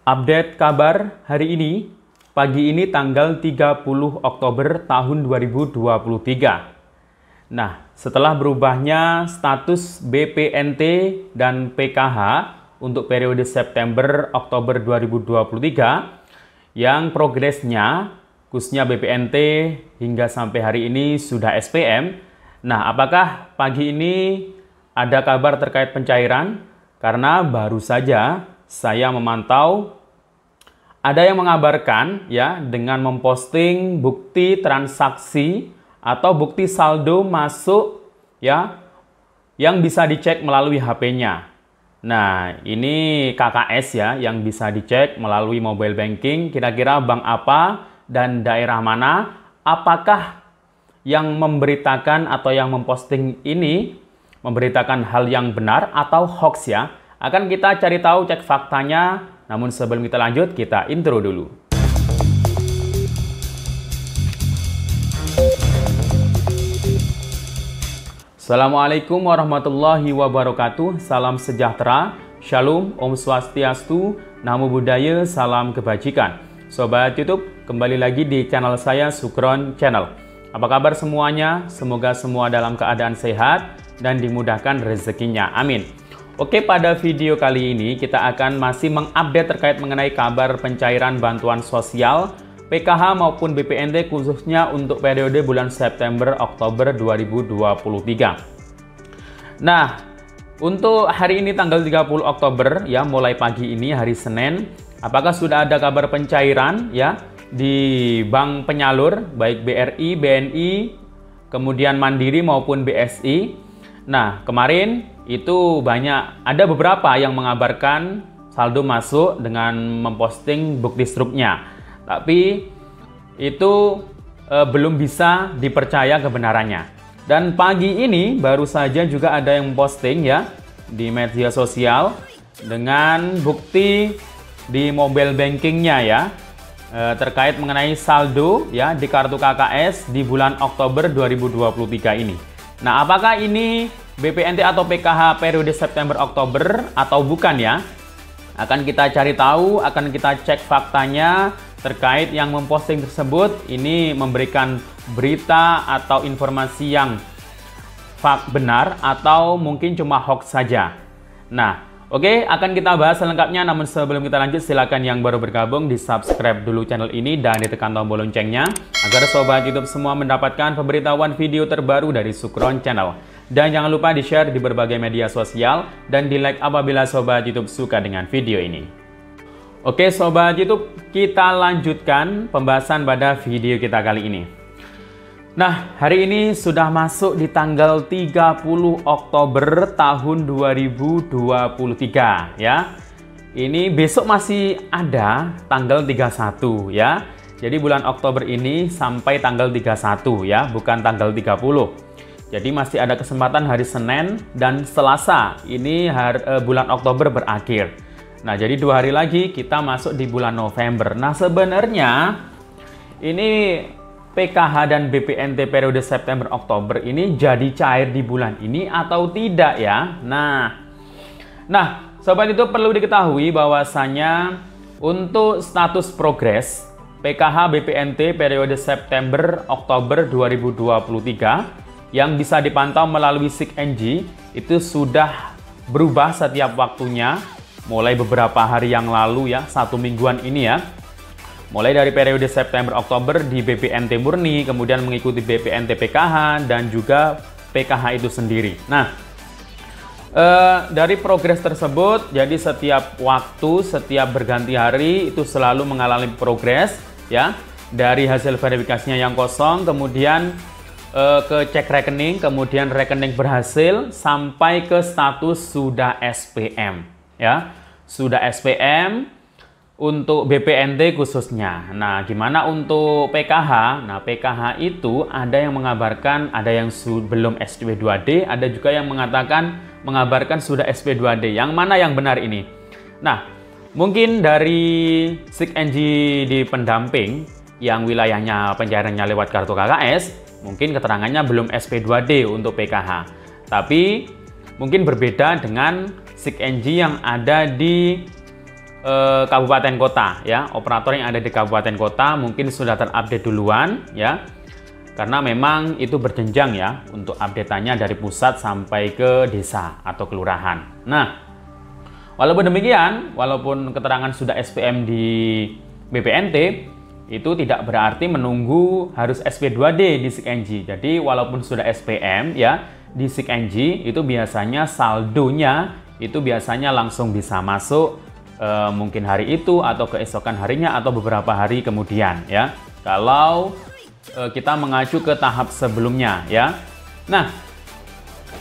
Update kabar hari ini, pagi ini tanggal 30 Oktober tahun 2023. Nah, setelah berubahnya status BPNT dan PKH untuk periode September-Oktober 2023, yang progresnya, khususnya BPNT hingga sampai hari ini sudah SPM. Nah, apakah pagi ini ada kabar terkait pencairan? Karena baru saja saya memantau ada yang mengabarkan ya dengan memposting bukti transaksi atau bukti saldo masuk ya yang bisa dicek melalui HP-nya. Nah, ini KKS ya yang bisa dicek melalui mobile banking. Kira-kira bank apa dan daerah mana? Apakah yang memberitakan atau yang memposting ini memberitakan hal yang benar atau hoax ya? Akan kita cari tahu, cek faktanya. Namun sebelum kita lanjut, kita intro dulu. Assalamualaikum warahmatullahi wabarakatuh. Salam sejahtera, Shalom, Om Swastiastu, Namo Buddhaya, salam kebajikan. Sobat YouTube, kembali lagi di channel saya, Sukron Channel. Apa kabar semuanya? Semoga semua dalam keadaan sehat dan dimudahkan rezekinya. Amin. Oke, pada video kali ini kita akan masih mengupdate terkait mengenai kabar pencairan bantuan sosial PKH maupun BPNT khususnya untuk periode bulan September-Oktober 2023. Nah, untuk hari ini tanggal 30 Oktober ya, mulai pagi ini hari Senin, apakah sudah ada kabar pencairan ya di bank penyalur baik BRI, BNI, kemudian Mandiri maupun BSI? Nah, kemarin itu ada beberapa yang mengabarkan saldo masuk dengan memposting bukti struknya. Tapi itu belum bisa dipercaya kebenarannya. Dan pagi ini baru saja juga ada yang memposting ya di media sosial dengan bukti di mobile bankingnya ya terkait mengenai saldo ya di kartu KKS di bulan Oktober 2023 ini. Nah, apakah ini BPNT atau PKH periode September-Oktober atau bukan ya? Akan kita cari tahu, akan kita cek faktanya terkait yang memposting tersebut. Ini memberikan berita atau informasi yang benar atau mungkin cuma hoax saja. Nah, oke, akan kita bahas selengkapnya. Namun sebelum kita lanjut, silakan yang baru bergabung di subscribe dulu channel ini dan ditekan tombol loncengnya agar sobat YouTube semua mendapatkan pemberitahuan video terbaru dari Sukron Channel. Dan jangan lupa di-share di berbagai media sosial dan di-like apabila sobat YouTube suka dengan video ini. Oke sobat YouTube, kita lanjutkan pembahasan pada video kita kali ini. Nah, hari ini sudah masuk di tanggal 30 Oktober tahun 2023 ya. Ini besok masih ada tanggal 31 ya. Jadi bulan Oktober ini sampai tanggal 31 ya, bukan tanggal 30. Jadi masih ada kesempatan hari Senin dan Selasa. Ini bulan Oktober berakhir. Nah, jadi 2 hari lagi kita masuk di bulan November. Nah, sebenarnya ini PKH dan BPNT periode September-Oktober ini jadi cair di bulan ini atau tidak ya? Nah, sobat itu perlu diketahui bahwasanya untuk status progres PKH BPNT periode September-Oktober 2023 yang bisa dipantau melalui SIG-NG itu sudah berubah setiap waktunya mulai beberapa hari yang lalu ya, 1 mingguan ini ya. Mulai dari periode September-Oktober di BPNT murni, kemudian mengikuti BPNT PKH dan juga PKH itu sendiri. Nah, dari progres tersebut, jadi setiap waktu, setiap berganti hari itu selalu mengalami progres ya. Dari hasil verifikasinya yang kosong, kemudian ke cek rekening, kemudian rekening berhasil sampai ke status sudah SPM ya. Sudah SPM untuk BPNT khususnya. Nah, gimana untuk PKH? Nah, PKH itu ada yang mengabarkan ada yang belum SP2D, ada juga yang mengabarkan sudah SP2D. Yang mana yang benar ini? Nah, mungkin dari SIG-NG di pendamping yang wilayahnya pencairannya lewat kartu KKS, mungkin keterangannya belum SP2D untuk PKH. Tapi mungkin berbeda dengan SIG-NG yang ada di kabupaten kota ya. Operator yang ada di kabupaten kota mungkin sudah terupdate duluan ya. Karena memang itu berjenjang ya untuk update-nya dari pusat sampai ke desa atau kelurahan. Nah, walaupun demikian, walaupun keterangan sudah SPM di BPNT, itu tidak berarti menunggu harus SP2D di SIKNJ. Jadi walaupun sudah SPM ya di SIKNJ, itu biasanya saldonya itu biasanya langsung bisa masuk mungkin hari itu atau keesokan harinya atau beberapa hari kemudian ya. Kalau kita mengacu ke tahap sebelumnya ya. Nah,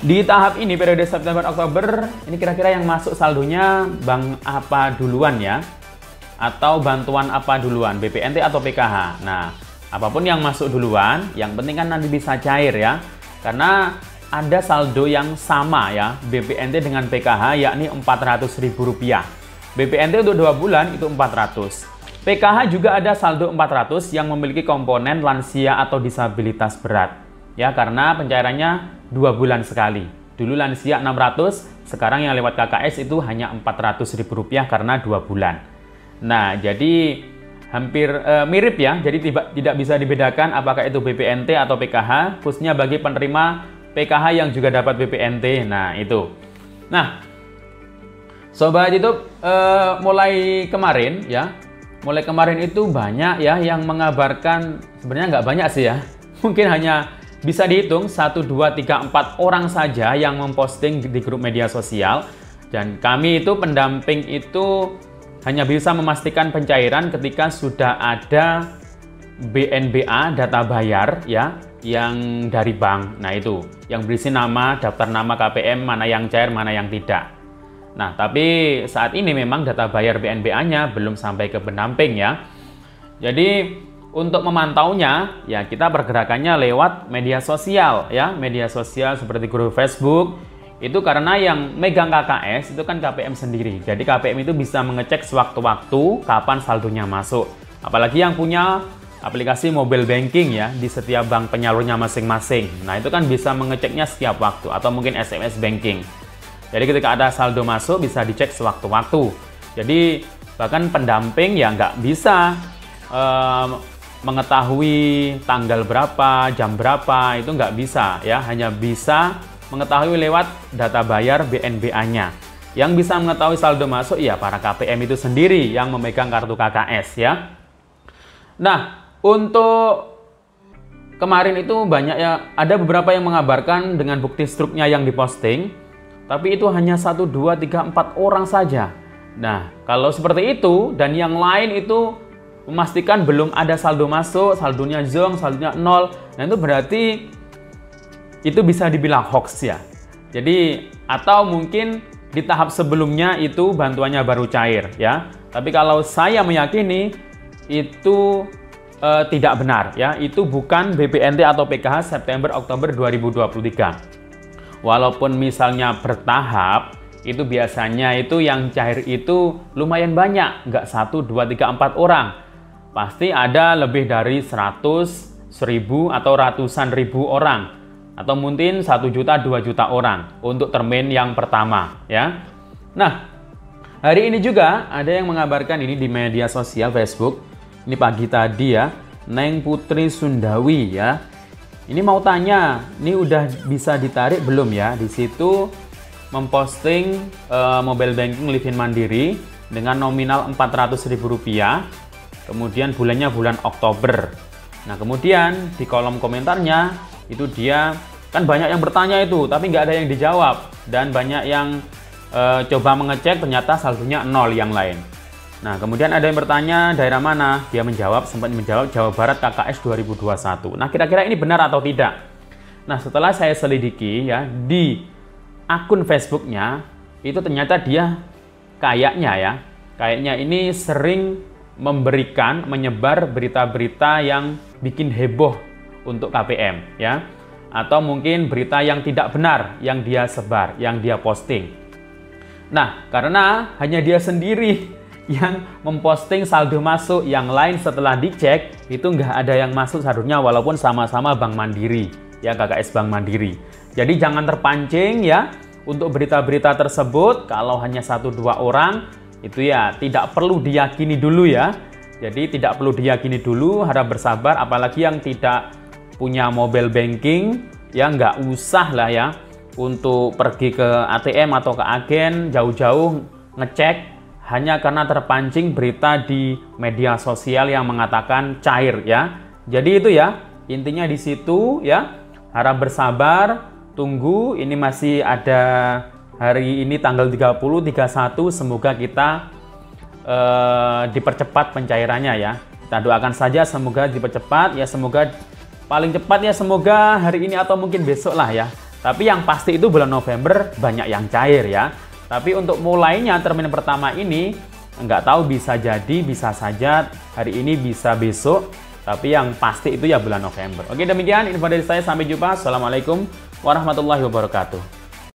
di tahap ini periode September Oktober ini kira-kira yang masuk saldonya bank apa duluan ya? Atau bantuan apa duluan, BPNT atau PKH. Nah, apapun yang masuk duluan, yang penting kan nanti bisa cair ya. Karena ada saldo yang sama ya, BPNT dengan PKH yakni Rp400.000. BPNT untuk 2 bulan itu 400. PKH juga ada saldo 400 yang memiliki komponen lansia atau disabilitas berat. Ya, karena pencairannya 2 bulan sekali. Dulu lansia 600, sekarang yang lewat KKS itu hanya Rp400.000 karena 2 bulan. Nah, jadi hampir mirip ya. Jadi tidak bisa dibedakan apakah itu BPNT atau PKH, khususnya bagi penerima PKH yang juga dapat BPNT. Nah, itu. Nah, Sobat YouTube, mulai kemarin itu banyak ya yang mengabarkan, sebenarnya nggak banyak sih ya, mungkin hanya bisa dihitung 1, 2, 3, 4 orang saja yang memposting di grup media sosial, dan kami itu pendamping itu hanya bisa memastikan pencairan ketika sudah ada BNBA data bayar ya yang dari bank. Nah, itu yang berisi nama, daftar nama KPM, mana yang cair, mana yang tidak. Nah, tapi saat ini memang data bayar BNBA-nya belum sampai ke pendamping ya. Jadi untuk memantaunya ya kita pergerakannya lewat media sosial ya, media sosial seperti grup Facebook. Itu karena yang megang KKS itu kan KPM sendiri. Jadi KPM itu bisa mengecek sewaktu-waktu kapan saldonya masuk. Apalagi yang punya aplikasi mobile banking ya di setiap bank penyalurnya masing-masing. Nah, itu kan bisa mengeceknya setiap waktu atau mungkin SMS banking. Jadi ketika ada saldo masuk bisa dicek sewaktu-waktu. Jadi bahkan pendamping ya nggak bisa mengetahui tanggal berapa, jam berapa, itu nggak bisa ya. Hanya bisa mengetahui lewat data bayar BNBA-nya. Yang bisa mengetahui saldo masuk ya para KPM itu sendiri yang memegang kartu KKS ya. Nah, untuk kemarin itu banyak ya, ada beberapa yang mengabarkan dengan bukti struknya yang diposting. Tapi itu hanya 1, 2, 3, 4 orang saja. Nah, kalau seperti itu dan yang lain itu memastikan belum ada saldo masuk, saldonya zong, saldonya 0. Nah, itu berarti itu bisa dibilang hoax ya. Jadi, atau mungkin di tahap sebelumnya itu bantuannya baru cair ya. Tapi kalau saya meyakini itu tidak benar ya. Itu bukan BPNT atau PKH September Oktober 2023. Walaupun misalnya bertahap, itu biasanya itu yang cair itu lumayan banyak, nggak 1, 2, 3, 4 orang. Pasti ada lebih dari 100, 1000 atau ratusan ribu orang. Atau mungkin 1 juta, 2 juta orang untuk termin yang pertama ya. Nah, hari ini juga ada yang mengabarkan ini di media sosial Facebook. Ini pagi tadi ya, Neng Putri Sundawi ya. Ini mau tanya, ini udah bisa ditarik belum ya? Di situ memposting mobile banking Livin Mandiri dengan nominal Rp400.000. Kemudian bulannya bulan Oktober. Nah, kemudian di kolom komentarnya itu dia kan banyak yang bertanya itu, tapi nggak ada yang dijawab dan banyak yang coba mengecek ternyata saldonya 0 yang lain. Nah, kemudian ada yang bertanya daerah mana? Dia sempat menjawab Jawa Barat KKS 2021. Nah, kira-kira ini benar atau tidak? Nah, setelah saya selidiki ya di akun Facebooknya itu ternyata dia kayaknya ini sering menyebar berita-berita yang bikin heboh untuk KPM ya, atau mungkin berita yang tidak benar yang dia sebar, yang dia posting. Nah, karena hanya dia sendiri yang memposting saldo masuk, yang lain setelah dicek itu nggak ada yang masuk saldonya walaupun sama-sama Bank Mandiri ya, KKS Bank Mandiri. Jadi jangan terpancing ya untuk berita-berita tersebut. Kalau hanya 1, 2 orang itu ya tidak perlu diyakini dulu ya. Jadi tidak perlu diyakini dulu, harap bersabar. Apalagi yang tidak punya mobile banking, ya nggak usah lah ya untuk pergi ke ATM atau ke agen jauh-jauh ngecek hanya karena terpancing berita di media sosial yang mengatakan cair ya. Jadi itu ya intinya di situ ya. Harap bersabar, tunggu. Ini masih ada hari ini tanggal 30, 31. Semoga kita dipercepat pencairannya ya. Kita doakan saja semoga dipercepat ya, semoga paling cepat ya, semoga hari ini atau mungkin besok lah ya. Tapi yang pasti itu bulan November banyak yang cair ya. Tapi untuk mulainya termin pertama ini nggak tahu, bisa jadi bisa saja hari ini bisa besok. Tapi yang pasti itu ya bulan November. Oke, demikian info dari saya, sampai jumpa. Assalamualaikum warahmatullahi wabarakatuh.